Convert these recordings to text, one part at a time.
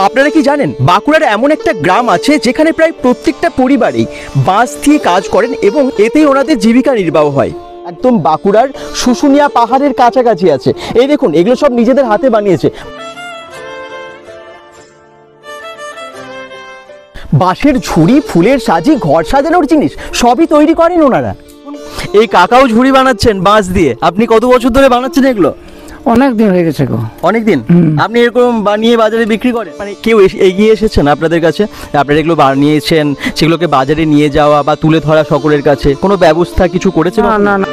আপনারা কি জানেন বাঁকুড়ার এমন একটা গ্রাম আছে যেখানে প্রায় প্রত্যেকটা পরিবারেই বাঁশ দিয়ে কাজ করেন এবং এতেই ওনাদের জীবিকা নির্বাহ হয়। একদম বাঁকুড়ার শুশুনিয়া পাহাড়ের কাছাকাছি আছে। এই দেখুন, এগুলো সব নিজেদের হাতে বানিয়েছে। বাঁশের ঝুড়ি, ফুলের সাজি, ঘর সাজানোর জিনিস সবই তৈরি করেন ওনারা। এই কাকাও ঝুড়ি বানাচ্ছেন বাঁশ দিয়ে। আপনি কত বছর ধরে বানাচ্ছেন এগুলো? অনেক দিন হয়ে গেছে গো। অনেক দিন। আপনি এরকম বানিয়ে বাজারে বিক্রি করেন? মানে কেউ এগিয়ে এসেছেন আপনাদের কাছে, আপনারা এগুলো বানিয়েছেন, সেগুলোকে বাজারে নিয়ে যাওয়া বা তুলে ধরা সকলের কাছে কোনো ব্যবস্থা কিছু করেছে? না না না,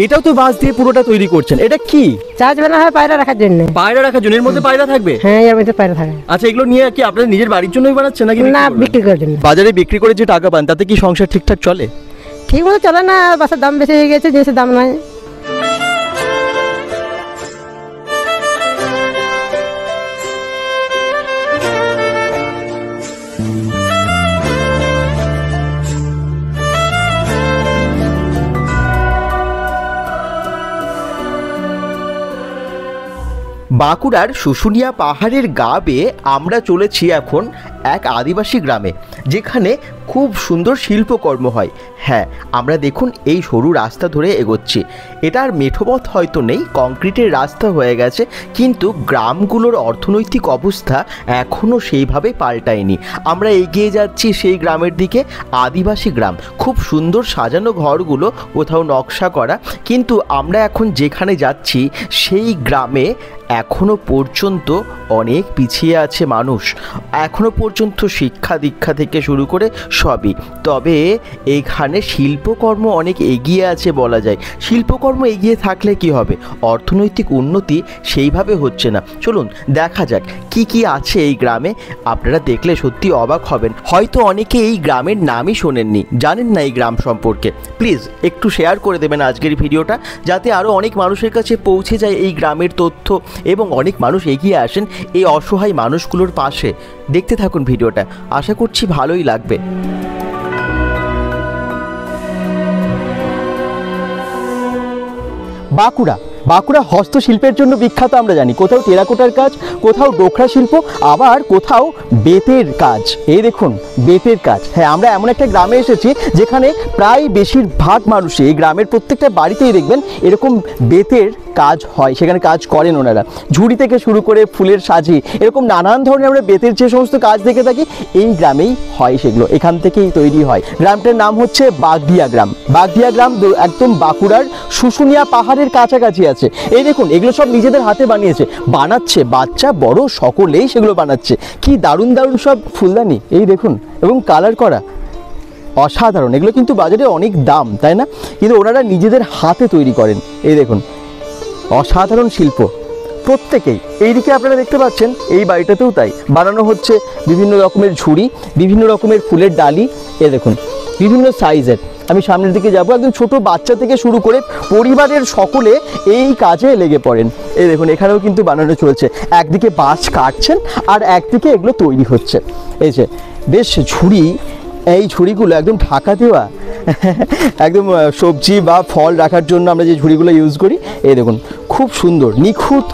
এটাও তো বাঁশ দিয়ে পুরোটা তৈরি করছেন। এটা কি? চাষ বানা হয় পায়রা রাখার জন্য। পায়রা রাখার জন্য? এর মধ্যে পায়রা থাকবে? হ্যাঁ, এর মধ্যে পায়রা থাকে। আচ্ছা, এগুলো নিয়ে কি আপনারা নিজের বাড়ির জন্যই বানাচ্ছেন নাকি না, বিক্রি করার জন্য। বাজারে বিক্রি করে যে টাকা পান তাতে কি সংসার ঠিকঠাক চলে? ঠিক মতো চলে না, বাসার দাম বেশি হয়ে গেছে, জিনিসের দাম নাই। বাঁকুড়ার শুশুনিয়া পাহাড়ের গা বেয়ে আমরা চলেছি এখন এক আদিবাসী গ্রামে, যেখানে খুব সুন্দর শিল্পকর্ম হয়। হ্যাঁ, আমরা দেখুন এই সরু রাস্তা ধরে এগোচ্ছি। এটার মেঠোপথ হয়তো নেই, কংক্রিটের রাস্তা হয়ে গেছে, কিন্তু গ্রামগুলোর অর্থনৈতিক অবস্থা এখনও সেইভাবে পাল্টায়নি। আমরা এগিয়ে যাচ্ছি সেই গ্রামের দিকে, আদিবাসী গ্রাম। খুব সুন্দর সাজানো ঘরগুলো, কোথাও নকশা করা, কিন্তু আমরা এখন যেখানে যাচ্ছি সেই গ্রামে এখনো পর্যন্ত অনেক পিছিয়ে আছে মানুষ। এখনো পর্যন্ত শিক্ষা দীক্ষা থেকে শুরু করে সবই। তবে এখানে শিল্পকর্ম অনেক এগিয়ে আছে বলা যায়। শিল্পকর্ম এগিয়ে থাকলে কি হবে, অর্থনৈতিক উন্নতি সেইভাবে হচ্ছে না। চলুন দেখা যাক কি কি আছে এই গ্রামে। আপনারা দেখলে সত্যি অবাক হবেন। হয়তো অনেকে এই গ্রামের নামই শোনেননি, জানেন না এই গ্রাম সম্পর্কে। প্লিজ একটু শেয়ার করে দেবেন আজকের ভিডিওটা, যাতে আরও অনেক মানুষের কাছে পৌঁছে যায় এই গ্রামের তথ্য এবং অনেক মানুষ এগিয়ে আসেন এই অসহায় মানুষগুলোর পাশে। দেখতে থাকুন ভিডিওটা, আশা করছি ভালোই লাগবে। বাঁকুড়া হস্তশিল্পের জন্য বিখ্যাত আমরা জানি। কোথাও টেরাকোটার কাজ, কোথাও ডোকরা শিল্প, আবার কোথাও বেতের কাজ। এই দেখুন বেতের কাজ। হ্যাঁ, আমরা এমন একটা গ্রামে এসেছি যেখানে প্রায় বেশিরভাগ মানুষই, এই গ্রামের প্রত্যেকটা বাড়িতেই দেখবেন এরকম বেতের কাজ হয়, সেখানে কাজ করেন ওনারা। ঝুড়ি থেকে শুরু করে ফুলের সাজি, এরকম নানান ধরনের আমরা বেতের যে সমস্ত কাজ দেখে থাকি এই গ্রামেই হয়, সেগুলো এখান থেকেই তৈরি হয়। গ্রামটার নাম হচ্ছে বাগদিয়া গ্রাম। বাগদিয়া গ্রাম একদম বাঁকুড়ার শুশুনিয়া পাহাড়ের কাছাকাছি আছে। এই দেখুন, এগুলো সব নিজেদের হাতে বানাচ্ছে বাচ্চা বড় সকলেই সেগুলো বানাচ্ছে। কি দারুণ দারুণ সব ফুলদানি, এই দেখুন, এবং কালার করা, অসাধারণ। এগুলো কিন্তু বাজারে অনেক দাম, তাই না? কিন্তু ওনারা নিজেদের হাতে তৈরি করেন। এই দেখুন, অসাধারণ শিল্প প্রত্যেকেই। এইদিকে আপনারা দেখতে পাচ্ছেন এই বাড়িটাতেও তাই বানানো হচ্ছে বিভিন্ন রকমের ঝুড়ি, বিভিন্ন রকমের ফুলের ডালি। এ দেখুন বিভিন্ন সাইজের। আমি সামনের দিকে যাব, একদম ছোট বাচ্চা থেকে শুরু করে পরিবারের সকলে এই কাজে লেগে পড়েন। এই দেখুন এখানেও কিন্তু বানানো চলছে। একদিকে বাঁশ কাটছেন আর একদিকে এগুলো তৈরি হচ্ছে। এই যে বেশ ঝুড়ি, এই ঝুড়িগুলো একদম ঢাকা দেওয়া, একদম সবজি বা ফল রাখার জন্য আমরা যে ঝুড়িগুলো ইউজ করি। এই দেখুন খুব সুন্দর নিখুঁত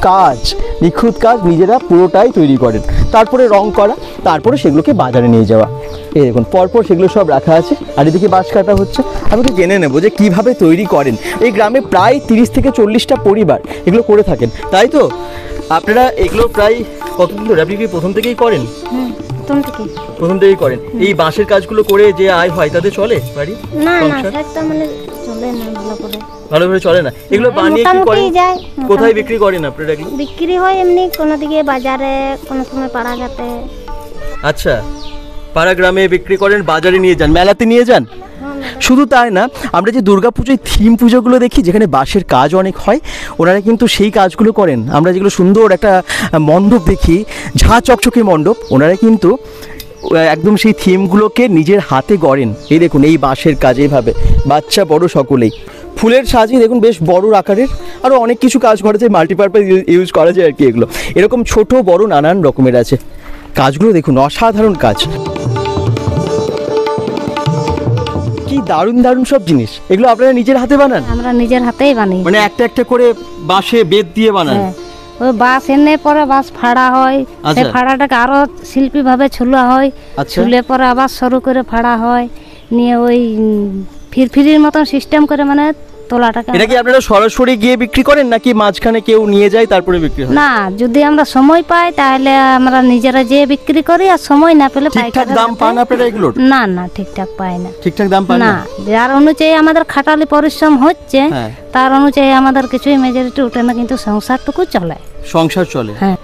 কাজ নিজেরা পুরোটাই তৈরি করেন। তারপরে রং করা, তারপরে সেগুলোকে বাজারে নিয়ে যাওয়া। এই দেখুন পরপর সেগুলো সব রাখা আছে, আর এদিকে বাঁশ কাটা হচ্ছে। আমি একটু জেনে নেবো যে কীভাবে তৈরি করেন। এই গ্রামে প্রায় 30 থেকে 40টা পরিবার এগুলো করে থাকেন, তাই তো? আপনারা এগুলো প্রায় কতদিন ধরে, আপনি কি প্রথম থেকেই করেন? প্রথম থেকেই করেন। এই বাঁশের কাজগুলো করে যে আয় হয় তাতে চলে বাড়ি? না না, সেটা মানে চলে না ভালো করে চলে না। এগুলো বানিয়ে কি করেন? কোথায় বিক্রি করেন আপনারা? বিক্রি হয় এমনি কোনো দিকে বাজারে, কোনো সময় পাড়া ঘাটে। আচ্ছা, পাড়া গ্রামে বিক্রি করেন, বাজারে নিয়ে যান, মেলাতে নিয়ে যান। শুধু তাই না, আমরা যে দুর্গাপুজোয় থিম পুজোগুলো দেখি যেখানে বাঁশের কাজ অনেক হয়, ওনারা কিন্তু সেই কাজগুলো করেন। আমরা যেগুলো সুন্দর একটা মণ্ডপ দেখি, ঝাঁ চকচকে মণ্ডপ, ওনারা কিন্তু একদম সেই থিমগুলোকে নিজের হাতে গড়েন। এই দেখুন এই বাঁশের কাজ, এইভাবে বাচ্চা বড় সকলেই। ফুলের সাজি দেখুন বেশ বড় আকারের, আরও অনেক কিছু কাজ করা যায়, মাল্টিপারপাস ইউজ করা যায় আর কি। এগুলো এরকম ছোট বড় নানান রকমের আছে। কাজগুলো দেখুন অসাধারণ কাজ। কি দারুণ দারুণ সব জিনিস, এগুলো আপনারা নিজের হাতে বানান? আমরা নিজের হাতেই বানাই। মানে একটা একটা করে বাঁশে বেত দিয়ে বানান? হ্যাঁ, ওই বাঁশ এনে পরে বাঁশ ফাড়া হয়, আচ্ছা। সেই ফাড়াটাকে আরো শিল্পী ভাবে ছুলা হয়, আচ্ছা। ছুলে পরে আবার সরু করে ফাড়া হয়, নিয়ে ওই ফিরফিরির মতন সিস্টেম করে মানে তোলাটাকে। এটা কি আপনারা সরাসরি গিয়ে বিক্রি করেন নাকি মাঝখানে কেউ নিয়ে যায় তারপরে বিক্রি হয়? না, যদি আমরা সময় পাই তাহলে আমরা নিজেরা যেয়ে বিক্রি করি, আর সময় না পেলে ঠিকঠাক পাইকারের দাম হাতে- পান আপনারা এগুলোর? না না, ঠিকঠাক পাই না। ঠিকঠাক দাম পান না, না? যার অনুযায়ী আমাদের খাটালি পরিশ্রম হচ্ছে হ্যাঁ। তার অনুযায়ী আমাদের কিছুই মেজরিটি উঠে না, কিন্তু সংসারটুকু চলে। সংসার চলে। হ্যাঁ,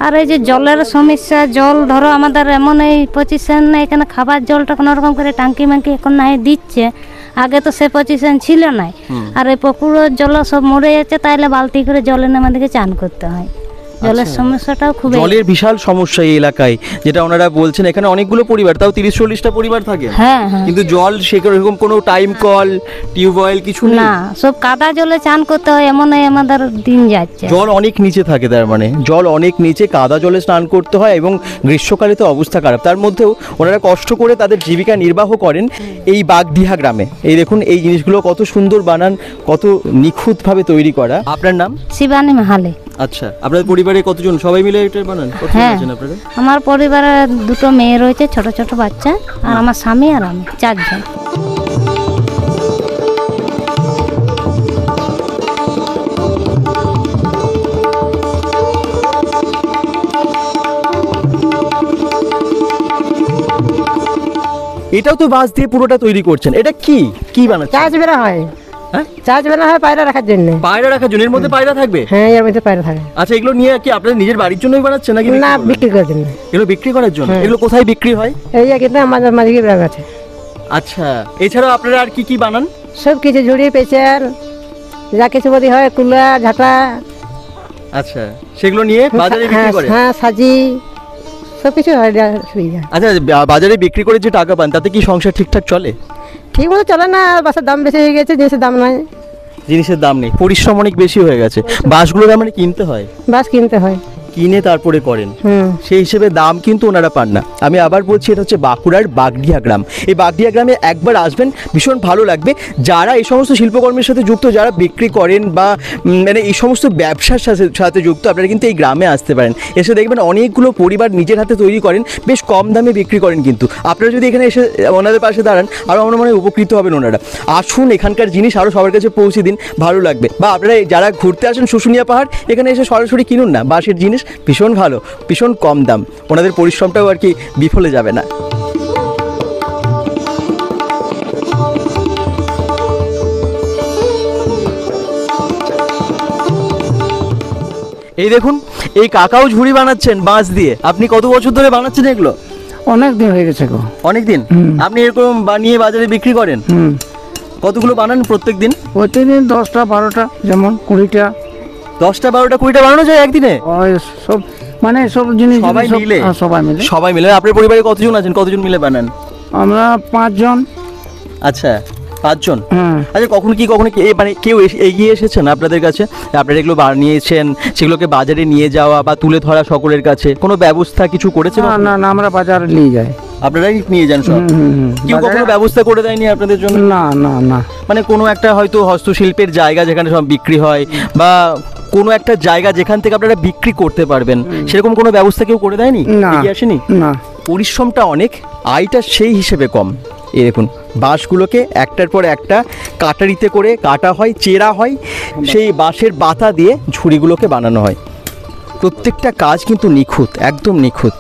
আর এই যে জলের সমস্যা, জল ধরো আমাদের এমন এই পজিশন, এখানে খাবার জলটা কোনো রকম করে টাঙ্কি মাঙ্কি এখন না হয় দিচ্ছে, আগে তো সে পজিশন ছিল না। আর এই পুকুরের জল সব মরে যাচ্ছে, তাইলে বালতি করে জল এনে আমাদেরকে চান করতে হয়। জলের সমস্যাটাও খুব। জলের বিশাল সমস্যা এই এলাকায়, যেটা ওনারা বলছেন। এখানে অনেকগুলো পরিবার, তাও 30-40টা পরিবার থাকে, হ্যাঁ হ্যাঁ, কিন্তু জল সেরকম কোনো টাইম কল টিউবওয়েল কিছু নেই। না, সব কাদা জলে চান করতে হয়, এমন আমাদের দিন যাচ্ছে। জল অনেক নিচে থাকে, তার মানে জল অনেক নিচে, কাদা জলে স্নান করতে হয়, এবং গ্রীষ্মকালে তো অবস্থা খারাপ। তার মধ্যেও ওনারা কষ্ট করে তাদের জীবিকা নির্বাহ করেন এই বাগডিহা গ্রামে। এই দেখুন, এই জিনিসগুলো কত সুন্দর বানান, কত নিখুঁতভাবে তৈরি করা। আপনার নাম? শিবানী মাহালে। আচ্ছা, আপনার পরিবারে কতজন, সবাই মিলে এটা বানান? কতজন হ্যাঁ, আছেন আপনারা? আমার পরিবারে দুটো মেয়ে রয়েছে, ছোট ছোট বাচ্চা, আর আমার স্বামী আর আমি, 4 জন। এটাও তো বাঁশ দিয়ে পুরোটা তৈরি করছেন, এটা কি কি বানাচ্ছেন? চাষ বেড়া হয়, হ্যাঁ, চাষ বেড়া হয় পায়রা রাখার জন্য। পায়রা রাখার জন্য? এর মধ্যে পায়রা থাকবে? হ্যাঁ, এর মধ্যে পায়রা থাকে। আচ্ছা, এগুলো নিয়ে কি আপনারা নিজের বাড়ির জন্যই বানাচ্ছেন নাকি না, বিক্রি করার জন্য। এগুলো বিক্রি করার জন্য? হ্যাঁ। এগুলো কোথায় বিক্রি হয়? এই যে কিন্তু আমাদের মাঝিকে ব্যাগ আছে। আচ্ছা, এছাড়াও আপনারা আর কি কি বানান? সব কিছু ঝুড়ি পেঁচার যা কিছু বদি হয়, কুলা ঝাঁটা। আচ্ছা, সেগুলো নিয়ে বাজারে বিক্রি করে? হ্যাঁ, সাজি সব কিছু হয়। আচ্ছা, বাজারে বিক্রি করে যে টাকা পান তাতে কি সংসার ঠিকঠাক চলে? ঠিক মতো চলে না, বাসের দাম বেশি হয়ে গেছে, জিনিসের দাম নাই। জিনিসের দাম নেই, পরিশ্রম অনেক বেশি হয়ে গেছে। বাঁশগুলো তার মানে কিনতে হয়? বাস কিনতে হয়। কিনে তারপরে করেন, সেই হিসেবে দাম কিন্তু ওনারা পান না। আমি আবার বলছি, এটা হচ্ছে বাঁকুড়ার বাগডিহা গ্রাম। এই বাগডিহা গ্রামে একবার আসবেন, ভীষণ ভালো লাগবে। যারা এই সমস্ত শিল্পকর্মের সাথে যুক্ত, যারা বিক্রি করেন বা মানে এই সমস্ত ব্যবসার সাথে যুক্ত, আপনারা কিন্তু এই গ্রামে আসতে পারেন। এসে দেখবেন অনেকগুলো পরিবার নিজের হাতে তৈরি করেন, বেশ কম দামে বিক্রি করেন। কিন্তু আপনারা যদি এখানে এসে ওনাদের পাশে দাঁড়ান, আরও আমার মনে হয় উপকৃত হবেন ওনারা। আসুন, এখানকার জিনিস আরও সবার কাছে পৌঁছে দিন, ভালো লাগবে। বা আপনারা যারা ঘুরতে আসেন শুশুনিয়া পাহাড়, এখানে এসে সরাসরি কিনুন না, বাঁশের জিনিস ভীষণ ভালো, ভীষণ কম দাম, ওনাদের পরিশ্রমটাও আর কি বিফলে যাবে না। এই দেখুন, এই কাকাও ঝুড়ি বানাচ্ছেন বাঁশ দিয়ে। আপনি কত বছর ধরে বানাচ্ছেন এগুলো? অনেক দিন হয়ে গেছে গো। অনেক দিন? আপনি এরকম বানিয়ে বাজারে বিক্রি করেন? কতগুলো বানান প্রত্যেক দিন? প্রতিদিন 10টা 12টা, যেমন 20টা। 10টা 12টা 20টা বানানো যায় একদিনে? ওই সব মানে সব জিনিস সবাই মিলে? সবাই মিলে। সবাই মিলে। আপনার পরিবারে কতজন আছেন, কতজন মিলে বানান? আমরা 5 জন। আচ্ছা, 5 জন। হ্যাঁ। আচ্ছা, কখনো মানে কেউ এগিয়ে এসেছেন আপনাদের কাছে, আপনারা এগুলো বানিয়েছেন, সেগুলোকে বাজারে নিয়ে যাওয়া বা তুলে ধরা সকলের কাছে কোনো ব্যবস্থা কিছু করেছে? না না না, আমরা বাজারে নিয়ে যাই। আপনারাই নিয়ে যান সব? কেউ কখনো ব্যবস্থা করে দেয়নি আপনাদের জন্য? না না না। মানে কোনো একটা হয়তো হস্তশিল্পের জায়গা যেখানে সব বিক্রি হয়, বা কোনো একটা জায়গা যেখান থেকে আপনারা বিক্রি করতে পারবেন, সেরকম কোনো ব্যবস্থা কেউ করে দেয়নি? না। এগিয়ে আসেনি? না। পরিশ্রমটা অনেক, আয়টা সেই হিসেবে কম। এই দেখুন, বাঁশগুলোকে একটার পর একটা কাটারিতে করে কাটা হয়, চেরা হয়, সেই বাঁশের বাতা দিয়ে ঝুড়িগুলোকে বানানো হয়। প্রত্যেকটা কাজ কিন্তু নিখুঁত, একদম নিখুঁত।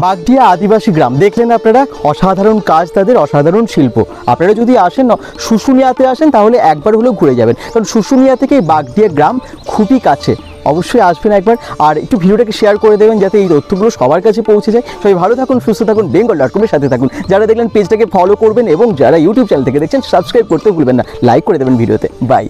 বাগডিহা আদিবাসী গ্রাম দেখলেন আপনারা, অসাধারণ কাজ তাদের, অসাধারণ শিল্প। আপনারা যদি আসেন, শুশুনিয়াতে আসেন, তাহলে একবার হলেও ঘুরে যাবেন, কারণ শুশুনিয়া থেকে বাগডিহা গ্রাম খুবই কাছে। অবশ্যই আসবেন একবার, আর একটু ভিডিওটাকে শেয়ার করে দেবেন যাতে এই তথ্যগুলো সবার কাছে পৌঁছে যায়। সবাই ভালো থাকুন, সুস্থ থাকুন, bengal.com-এর সাথে থাকুন। যারা দেখলেন পেজটাকে ফলো করবেন, এবং যারা ইউটিউব চ্যানেল থেকে দেখছেন সাবস্ক্রাইব করতে ভুলবেন না, লাইক করে দেবেন ভিডিওতে। বাই।